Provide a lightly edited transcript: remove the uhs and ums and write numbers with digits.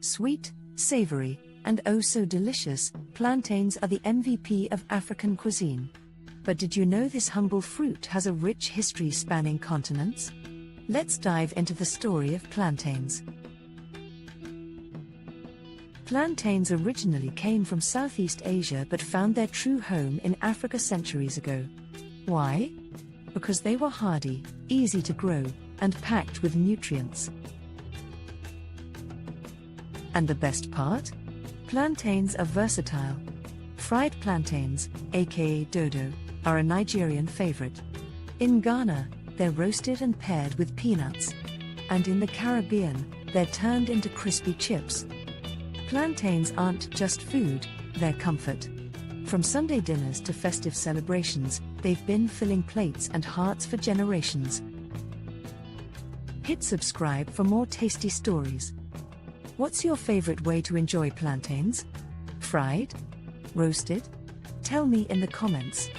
Sweet, savory, and oh so delicious, plantains are the MVP of African cuisine. But did you know this humble fruit has a rich history spanning continents? Let's dive into the story of plantains. Plantains originally came from Southeast Asia but found their true home in Africa centuries ago. Why? Because they were hardy, easy to grow, and packed with nutrients. And the best part? Plantains are versatile. Fried plantains, aka dodo, are a Nigerian favorite. In Ghana, they're roasted and paired with peanuts. And in the Caribbean, they're turned into crispy chips. Plantains aren't just food, they're comfort. From Sunday dinners to festive celebrations, they've been filling plates and hearts for generations. Hit subscribe for more tasty stories. What's your favorite way to enjoy plantains? Fried? Roasted? Tell me in the comments.